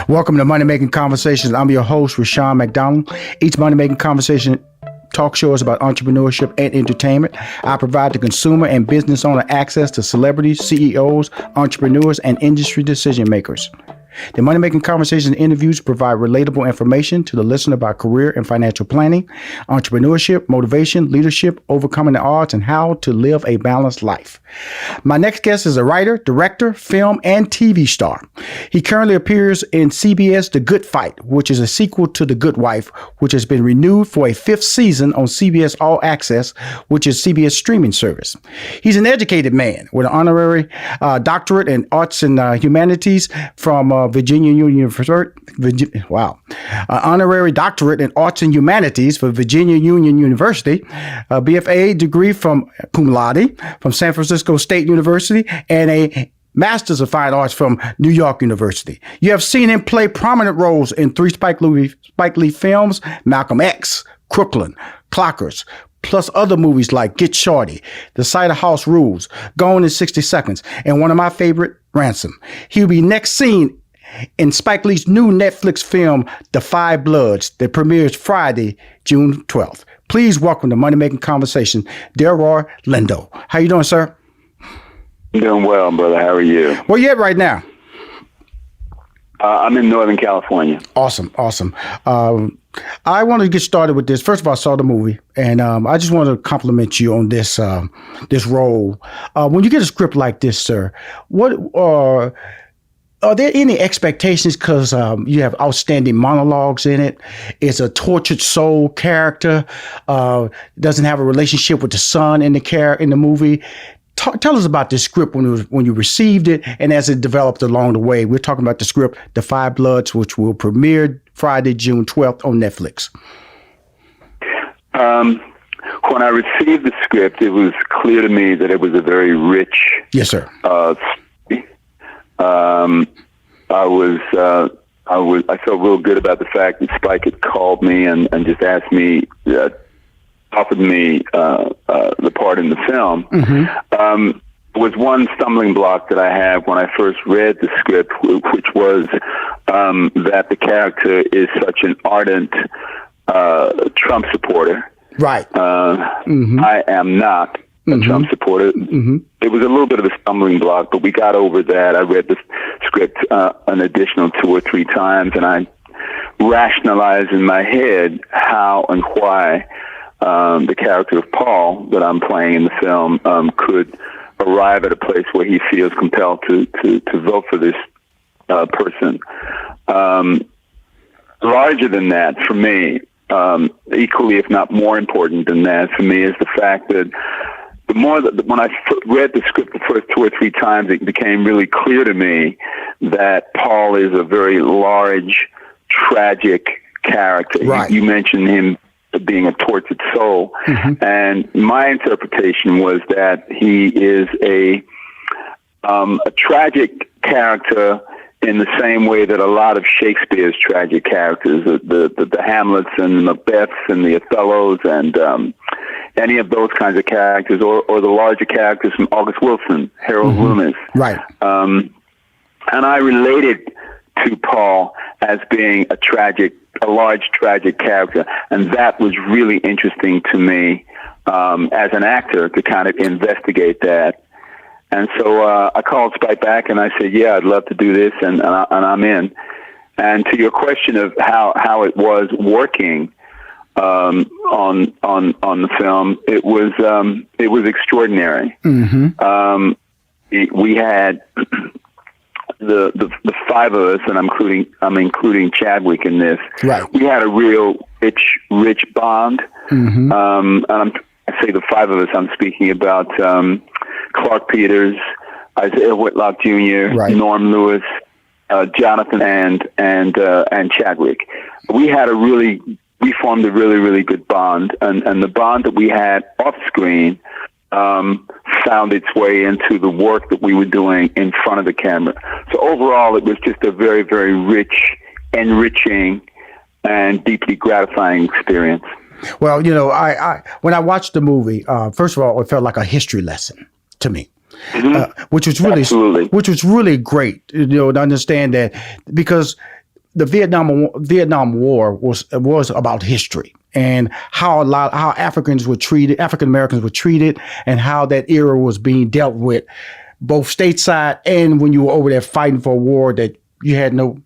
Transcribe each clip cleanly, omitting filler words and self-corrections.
Welcome to Money Making Conversations. I'm your host, Rashawn McDonald. Each Money Making Conversation talk show is about entrepreneurship and entertainment. I provide the consumer and business owner access to celebrities, CEOs, entrepreneurs, and industry decision makers. The Money Making Conversations interviews provide relatable information to the listener about career and financial planning, entrepreneurship, motivation, leadership, overcoming the odds, and how to live a balanced life. My next guest is a writer, director, film, and TV star. He currently appears in C.B.S The Good Fight, which is a sequel to The Good Wife, which has been renewed for a 5th season on CBS All Access, which is CBS streaming service. He's an educated man with an honorary doctorate in Arts and Humanities from Virginia University. Honorary Doctorate in Arts and Humanities for Virginia Union University, a B.F.A degree from cum laude from San Francisco State University, and a Masters of Fine Arts from New York University. You have seen him play prominent roles in 3 Spike Lee films, Malcolm X, Crooklyn, Clockers, plus other movies like Get Shorty, The Cider House Rules, Gone in 60 Seconds, and one of my favorite, Ransom. He'll be next seen in Spike Lee's new Netflix film, The Five Bloods, that premieres Friday, June 12th. Please welcome to Money Making Conversation, Delroy Lindo. How you doing, sir? I'm doing well, brother. How are you? Where you at right now? I'm in Northern California. Awesome. I wanted to get started with this. First of all, I saw the movie, and I just want to compliment you on this role. When you get a script like this, sir, what are there any expectations? Because you have outstanding monologues in it. It's a tortured soul character. Doesn't have a relationship with the son in the movie. Tell us about this script when you received it and as it developed along the way. We're talking about the script, The Five Bloods, which will premiere Friday, June 12th on Netflix. When I received the script, it was clear to me that it was a very rich. Yes, sir. I felt real good about the fact that Spike had called me and just asked me, offered me the part in the film. Mm-hmm. Was one stumbling block that I had when I first read the script, which was that the character is such an ardent Trump supporter. Right. I am not a Trump supporter. Mm-hmm. It was a little bit of a stumbling block, but we got over that. I read the script an additional 2 or 3 times, and I rationalized in my head how and why the character of Paul that I'm playing in the film could arrive at a place where he feels compelled to vote for this person. Larger than that, for me, equally if not more important than that, for me, is the fact that when I read the script the first 2 or 3 times, it became really clear to me that Paul is a very large, tragic character. Right. You mentioned him being a tortured soul, and my interpretation was that he is a tragic character in the same way that a lot of Shakespeare's tragic characters, the Hamlets and the Macbeths and the Othellos and any of those kinds of characters, or the larger characters from August Wilson, Harold Loomis. Right. And I related to Paul as being a large tragic character, and that was really interesting to me as an actor to kind of investigate that. And so I called Spike back and I said, "Yeah, I'd love to do this," and I'm in. And to your question of how it was working on the film, it was extraordinary. Mm-hmm. We had the 5 of us, and I'm including Chadwick in this. Right. We had a real rich bond. Mm-hmm. And I say the 5 of us. I'm speaking about Clarke Peters, Isiah Whitlock Jr., right. Norm Lewis, Jonathan, and Chadwick. We formed a really, really good bond, and the bond that we had off screen found its way into the work that we were doing in front of the camera. So overall, it was just a very, very rich, enriching, and deeply gratifying experience. Well, I when I watched the movie, first of all, it felt like a history lesson to me. which was really Absolutely. which was really great, to understand that, because the Vietnam War was about history and how African Americans were treated, and how that era was being dealt with, both stateside and when you were over there fighting for a war that you had no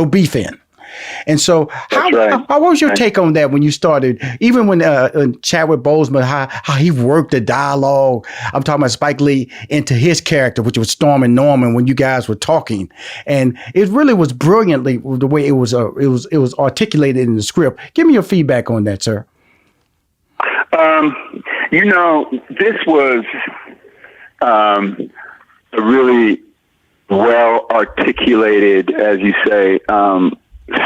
beef in. And so, how was your take on that when you started? Even when Chadwick Boseman, how he worked the dialogue. I'm talking about Spike Lee into his character, which was Stormin Norman, when you guys were talking, and it really was brilliantly the way it was articulated in the script. Give me your feedback on that, sir. This was a really well articulated, as you say,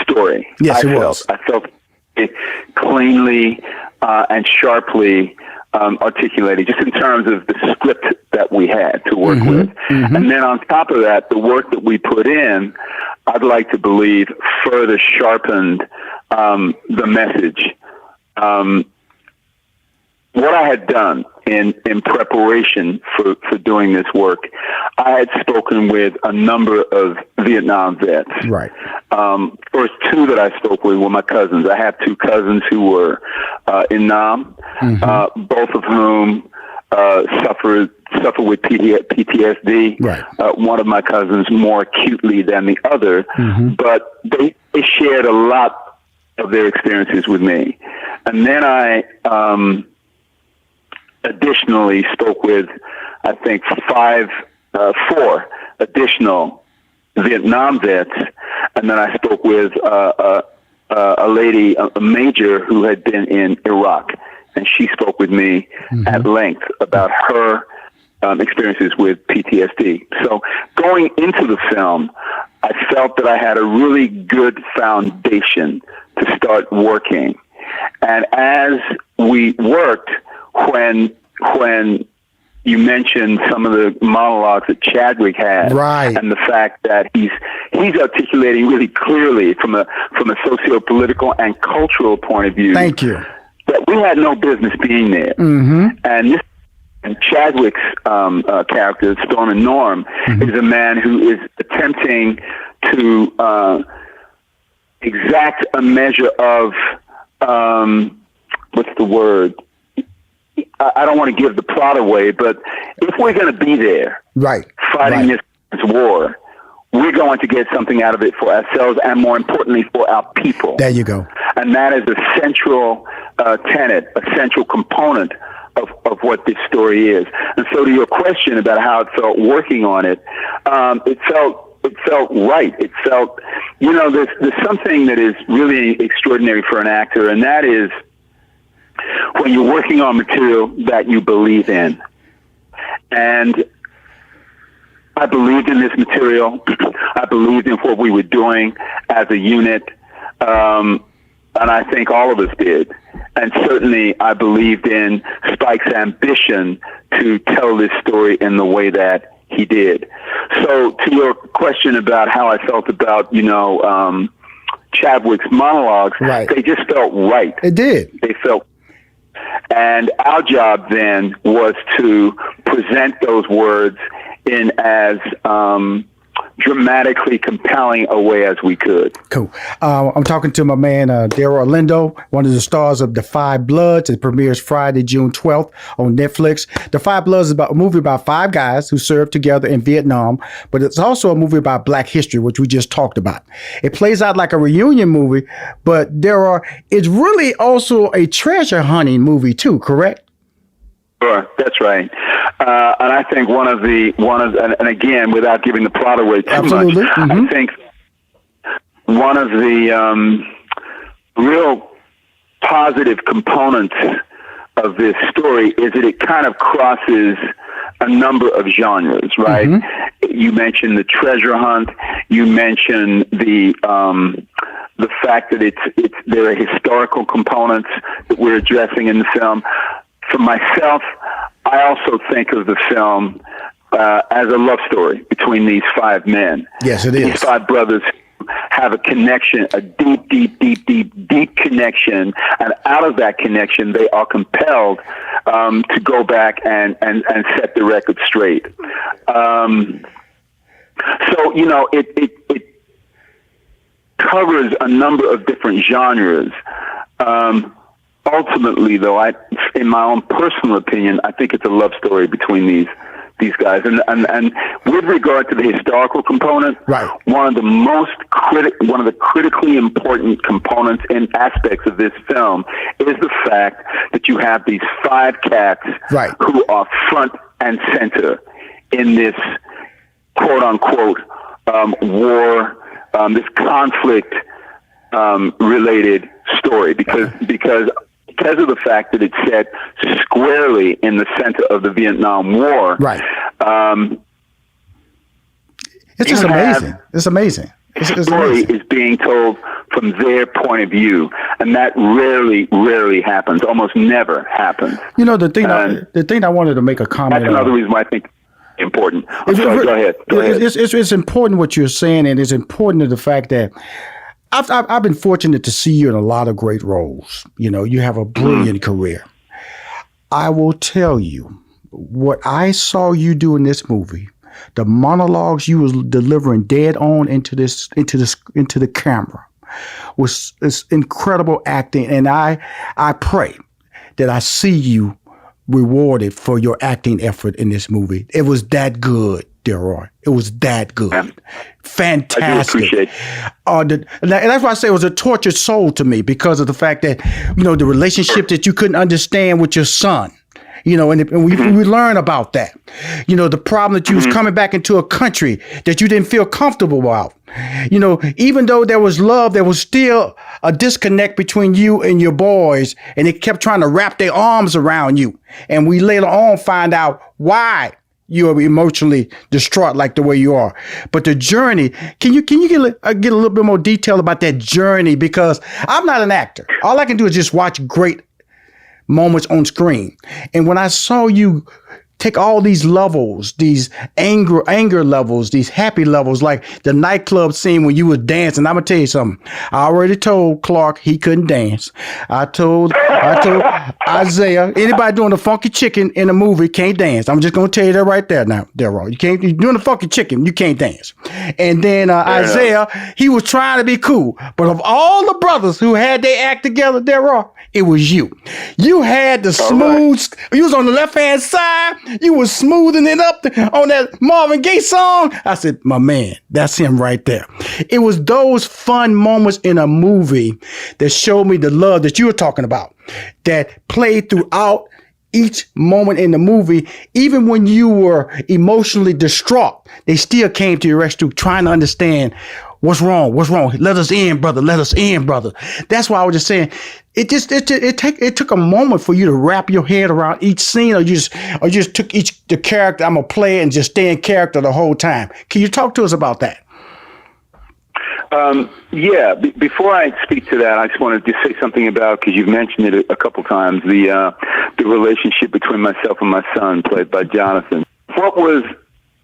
story. Yes, it was. I felt it cleanly and sharply articulated, just in terms of the script that we had to work with. And then on top of that, the work that we put in, I'd like to believe, further sharpened the message. What I had done in preparation for doing this work, I had spoken with a number of Vietnam vets. Right. First two that I spoke with were my cousins. I have two cousins who were in Nam, both of whom suffer with PTSD. Right. One of my cousins more acutely than the other, but they shared a lot of their experiences with me. And then I additionally spoke with, I think, four additional Vietnam vets, and then I spoke with a lady, a major who had been in Iraq, and she spoke with me at length about her experiences with PTSD. So going into the film, I felt that I had a really good foundation to start working. And as we worked, when you mentioned some of the monologues that Chadwick had, right, and the fact that he's articulating really clearly from a socio-political and cultural point of view. Thank you. That we had no business being there. And Chadwick's character, Stormin Norman, is a man who is attempting to exact a measure of what's the word? I don't want to give the plot away, but if we're going to be there, right, fighting this war, we're going to get something out of it for ourselves, and more importantly, for our people. There you go. And that is a central tenet, a central component of what this story is. And so, to your question about how it felt working on it, it felt right. It felt, there's something that is really extraordinary for an actor, and that is when you're working on material that you believe in. And I believed in this material. I believed in what we were doing as a unit. And I think all of us did. And certainly I believed in Spike's ambition to tell this story in the way that he did. So to your question about how I felt about, Chadwick's monologues, right, they just felt right. It did. They felt. And our job then was to present those words in as dramatically compelling a way as we could. Cool. I'm talking to my man, Delroy Lindo, one of the stars of The Five Bloods. It premieres Friday, June 12th on Netflix. The Five Bloods is a movie about five guys who served together in Vietnam, but it's also a movie about Black history, which we just talked about. It plays out like a reunion movie, but it's really also a treasure hunting movie too, correct? Sure, that's right. And I think and again, without giving the plot away too much, I think one of the real positive components of this story is that it kind of crosses a number of genres, right? You mentioned the treasure hunt. You mentioned the fact that there are historical components that we're addressing in the film. For myself, I also think of the film as a love story between these five men. Yes, it is. These five brothers have a connection, a deep connection, and out of that connection, they are compelled to go back and set the record straight. So, you know, it covers a number of different genres. Ultimately, though, in my own personal opinion, I think it's a love story between these guys. And with regard to the historical component, right, one of the critically important components and aspects of this film is the fact that you have these 5 cats right, who are front and center in this quote unquote war, this conflict related story, because of the fact that it's set squarely in the center of the Vietnam War. Right. It's just amazing. It's amazing. The story is being told from their point of view, and that rarely happens. Almost never happens. You know, the thing I wanted to make a comment. That's another reason why I think it's important. Go ahead. It's important what you're saying, and it's important to the fact that I've been fortunate to see you in a lot of great roles. You know, you have a brilliant career. I will tell you what I saw you do in this movie. The monologues you was delivering dead on into the camera was incredible acting, and I pray that I see you rewarded for your acting effort in this movie. It was that good, Delroy. It was that good. Yeah. Fantastic. I do appreciate it. And that's why I say it was a tortured soul to me, because of the fact that, you know, the relationship that you couldn't understand with your son. You know, and we learn about that. You know, the problem that you was coming back into a country that you didn't feel comfortable about. You know, even though there was love, there was still a disconnect between you and your boys, and they kept trying to wrap their arms around you. And we later on find out why you are emotionally distraught like the way you are. But the journey, can you get a little bit more detail about that journey? Because I'm not an actor. All I can do is just watch great moments on screen. And when I saw you take all these levels, these anger levels, these happy levels, like the nightclub scene when you was dancing, I'm gonna tell you something. I already told Clarke he couldn't dance. I told Isiah, anybody doing the funky chicken in a movie can't dance. I'm just gonna tell you that right there now, Delroy. You're doing the funky chicken, you can't dance. And then Isiah, he was trying to be cool. But of all the brothers who had their act together, Delroy, it was you. You had the smooth, you was on the left-hand side, you was smoothing it up on that Marvin Gaye song. I said, my man, that's him right there. It was those fun moments in a movie that showed me the love that you were talking about, that played throughout each moment in the movie. Even when you were emotionally distraught, they still came to your rescue trying to understand what's wrong. Let us in, brother. That's why I was just saying, it took a moment for you to wrap your head around each scene, or you just took the character, I'm gonna play it and just stay in character the whole time. Can you talk to us about that? Yeah. Before I speak to that, I just want to just say something about, because you've mentioned it a couple times, the relationship between myself and my son, played by Jonathan. What was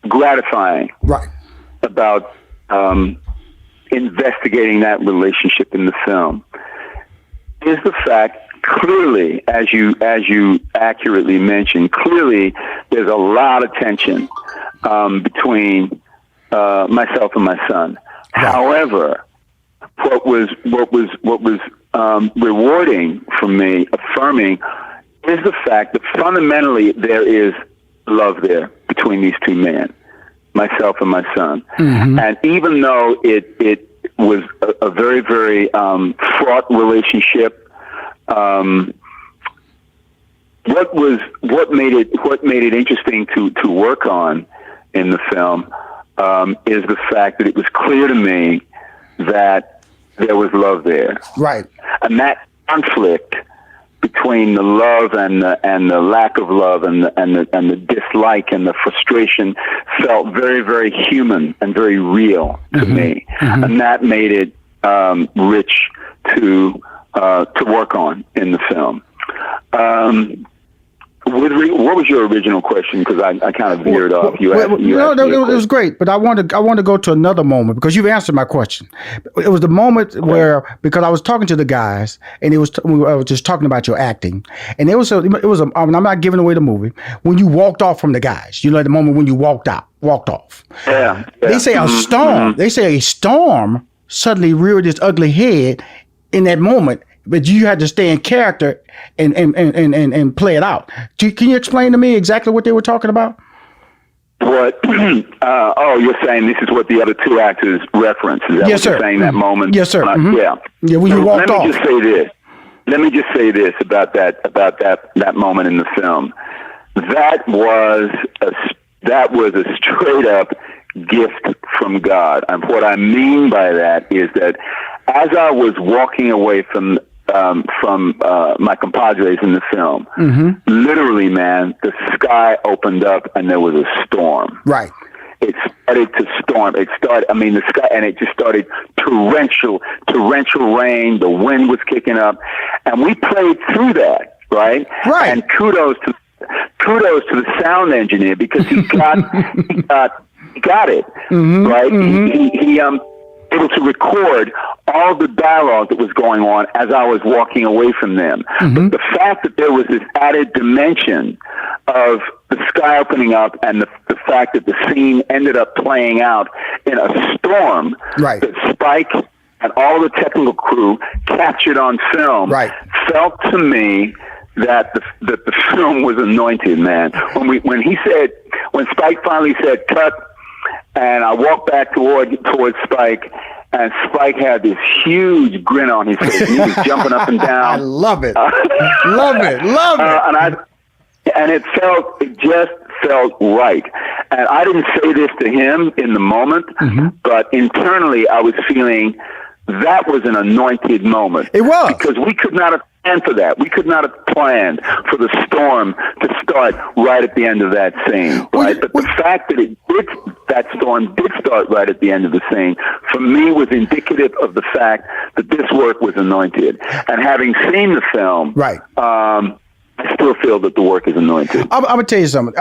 gratifying, right, about investigating that relationship in the film is the fact, clearly, as you accurately mentioned, clearly there's a lot of tension between myself and my son. Right. However, what was rewarding for me, affirming, is the fact that fundamentally there is love there between these two men, myself and my son. Mm-hmm. And even though it was a very, very fraught relationship, what made it interesting to work on in the film is the fact that it was clear to me that there was love there, right, and that conflict between the love and the lack of love and the dislike and the frustration felt very, very human and very real to me, and that made it rich to work on in the film. What was your original question? Because I kind of veered off. It was great, but I want to go to another moment because you've answered my question. It was the moment where, because I was talking to the guys and I was just talking about your acting, and it was I'm not giving away the movie, when you walked off from the guys, the moment when you walked off. Yeah. They say a storm. They say a storm suddenly reared its ugly head in that moment. But you had to stay in character and play it out. Can you explain to me exactly what they were talking about? What? You're saying this is what the other two actors reference. Is that yes, what you're saying, that moment? Yes, sir. Yeah. Yeah, when you walked off. Let me just say this about that moment in the film. That was a straight up gift from God. And what I mean by that is that as I was walking away from my compadres in the film, literally, man, the sky opened up and there was a storm. Right. It started to storm. The sky, and it just started torrential rain. The wind was kicking up, and we played through that, right? Right. And kudos to the sound engineer, because he got it, right? He able to record all the dialogue that was going on as I was walking away from them. But the fact that there was this added dimension of the sky opening up and the fact that the scene ended up playing out in a storm, right, that Spike and all the technical crew captured on film, right, felt to me that the film was anointed, man. When Spike finally said cut, and I walked back towards Spike, and Spike had this huge grin on his face. He was jumping up and down. I love it. Love it. And it just felt right. And I didn't say this to him in the moment, but internally I was feeling that was an anointed moment. It was. Because we could not have planned for that. We could not have planned for the storm to start right at the end of that scene, right? But the fact that that storm did start right at the end of the scene, for me, was indicative of the fact that this work was anointed. And having seen the film, right, I still feel that the work is anointed. I'm gonna tell you something.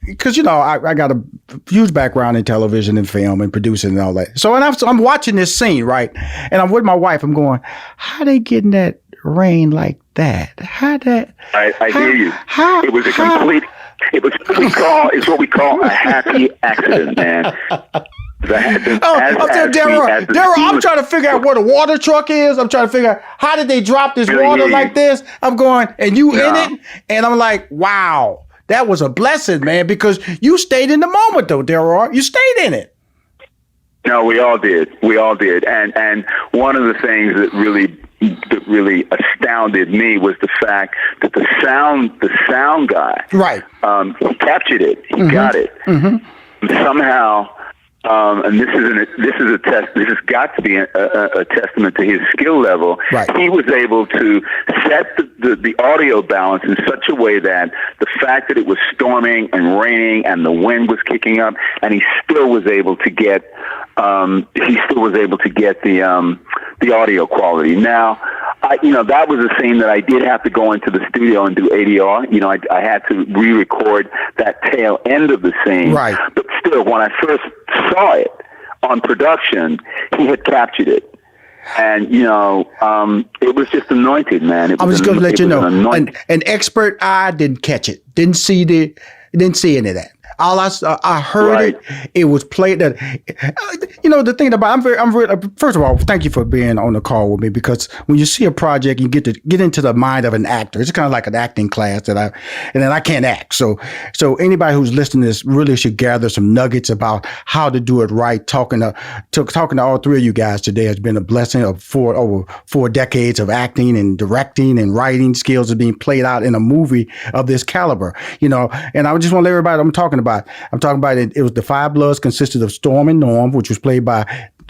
Because I got a huge background in television and film and producing and all that. So I'm watching this scene, right, and I'm with my wife. I'm going, how they getting that rain like that? I hear you. It was what we call a happy accident, man. Delroy, I'm trying to figure out what a water truck is. I'm trying to figure out how did they drop this water like this. I'm going, and you in it, and I'm like, wow. That was a blessing, man, because you stayed in the moment, though, Delroy. You stayed in it. No, we all did. And one of the things that really astounded me was the fact that the sound guy, right, he captured it. He got it. Somehow. And this has got to be a testament to his skill level. Right. He was able to set the audio balance in such a way that the fact that it was storming and raining and the wind was kicking up, and he still was able to get the audio quality. Now, that was a scene that I did have to go into the studio and do ADR. I had to re-record that tail end of the scene. Right. But still, when I first saw it on production, he had captured it. And, it was just anointed, man. I was going to let you know, an expert eye didn't catch it, didn't see any of that. All I heard it was played. That the thing about I'm very first of all, thank you for being on the call with me, because when you see a project, you get to get into the mind of an actor. It's kind of like an acting class and then I can't act. So anybody who's listening to this really should gather some nuggets about how to do it right. Talking to all three of you guys today has been a blessing of over 4 decades of acting and directing and writing skills are being played out in a movie of this caliber. And I just want to let everybody I'm talking about it. It was the Five Bloods consisted of Stormin Norman, which was played by,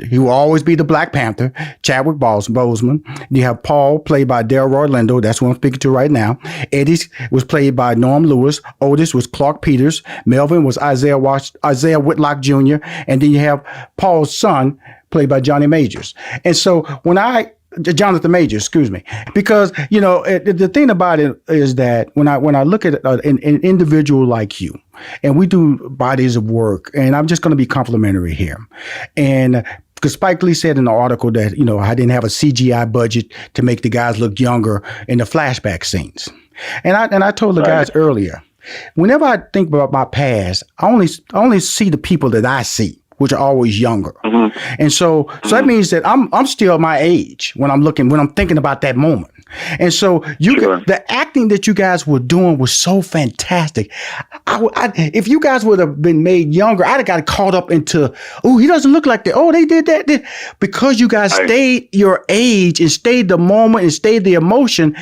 he will always be the Black Panther, Chadwick Boseman. You have Paul, played by Delroy Lindo. That's what I'm speaking to right now. Eddie was played by Norm Lewis. Otis was Clarke Peters. Melvin was Isiah Whitlock Jr. And then you have Paul's son, played by Johnny Majors. And so when I Jonathan Major, excuse me, because the thing about it is that when I look at an individual like you, and we do bodies of work, and I'm just going to be complimentary here, and because Spike Lee said in the article that I didn't have a CGI budget to make the guys look younger in the flashback scenes, and I told the guys earlier, whenever I think about my past, I only see the people that I see, which are always younger. Mm-hmm. And so that means that I'm still my age when I'm thinking about that moment. And so the acting that you guys were doing was so fantastic. If you guys would have been made younger, I'd have got caught up into, he doesn't look like that. Oh, they did that. Because you guys stayed your age and stayed the moment and stayed the emotion,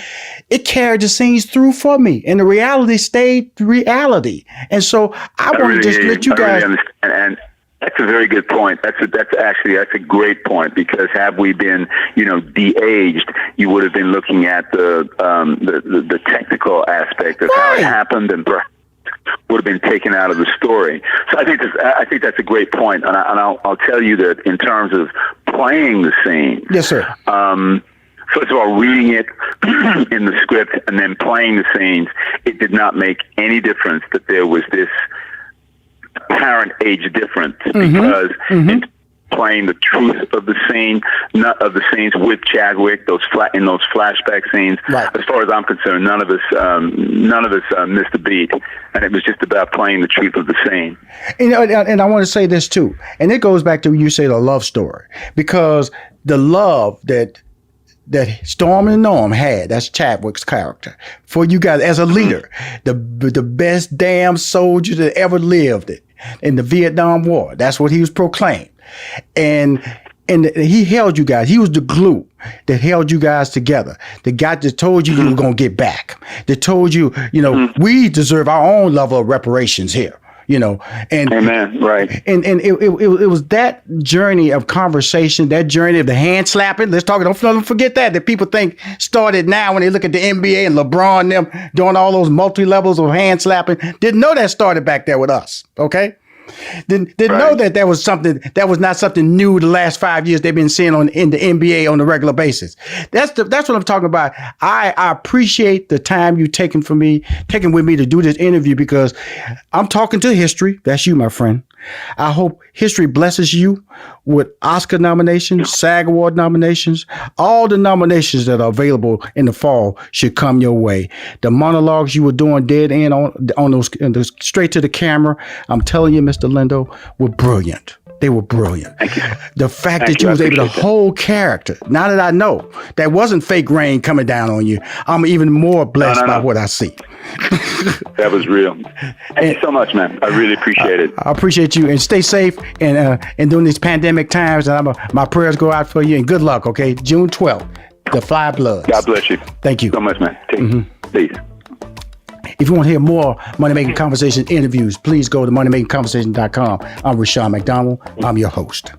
it carried the scenes through for me. And the reality stayed reality. And so I want to just let you guys... Really understand. That's a very good point. That's a great point, because had we been, de-aged, you would have been looking at the technical aspect of how it happened, and would have been taken out of the story. So I think that's a great point, and I'll tell you that in terms of playing the scene. Yes, sir. First of all, reading it in the script and then playing the scenes, it did not make any difference that there was this apparent age difference, because in playing the truth of the scene, not of the scenes with Chadwick, in those flashback scenes. Right. As far as I'm concerned, none of us missed a beat, and it was just about playing the truth of the scene. And I want to say this too, and it goes back to when you say the love story, because the love that Stormin Norman had, that's Chadwick's character, for you guys as a leader, the best damn soldier that ever lived in the Vietnam War. That's what he was proclaimed. And he held you guys. He was the glue that held you guys together. The guy that told you were going to get back. That told you, we deserve our own level of reparations here. And amen, right. And it was that journey of conversation, that journey of the hand slapping. Don't forget that people think started now when they look at the NBA and LeBron and them doing all those multi-levels of hand slapping. Didn't know that started back there with us. Okay. Didn't know that was something that was not something new the last 5 years they've been seeing in the NBA on a regular basis. That's what I'm talking about. I appreciate the time you taking with me to do this interview, because I'm talking to history. That's you, my friend. I hope history blesses you with Oscar nominations, SAG Award nominations. All the nominations that are available in the fall should come your way. The monologues you were doing dead end on those straight to the camera, I'm telling you, Mr. Lindo, were brilliant. They were brilliant. Thank you. The fact that you was able to hold character. Now that I know that wasn't fake rain coming down on you, I'm even more blessed by what I see. That was real. Thank you so much, man. I really appreciate it. I appreciate you, and stay safe and during these pandemic times. And my prayers go out for you, and good luck. Okay, June 12th, the Fly Bloods. God bless you. Thank you so much, man. Peace. If you want to hear more Money Making Conversation interviews, please go to moneymakingconversation.com. I'm Rushion McDonald. I'm your host.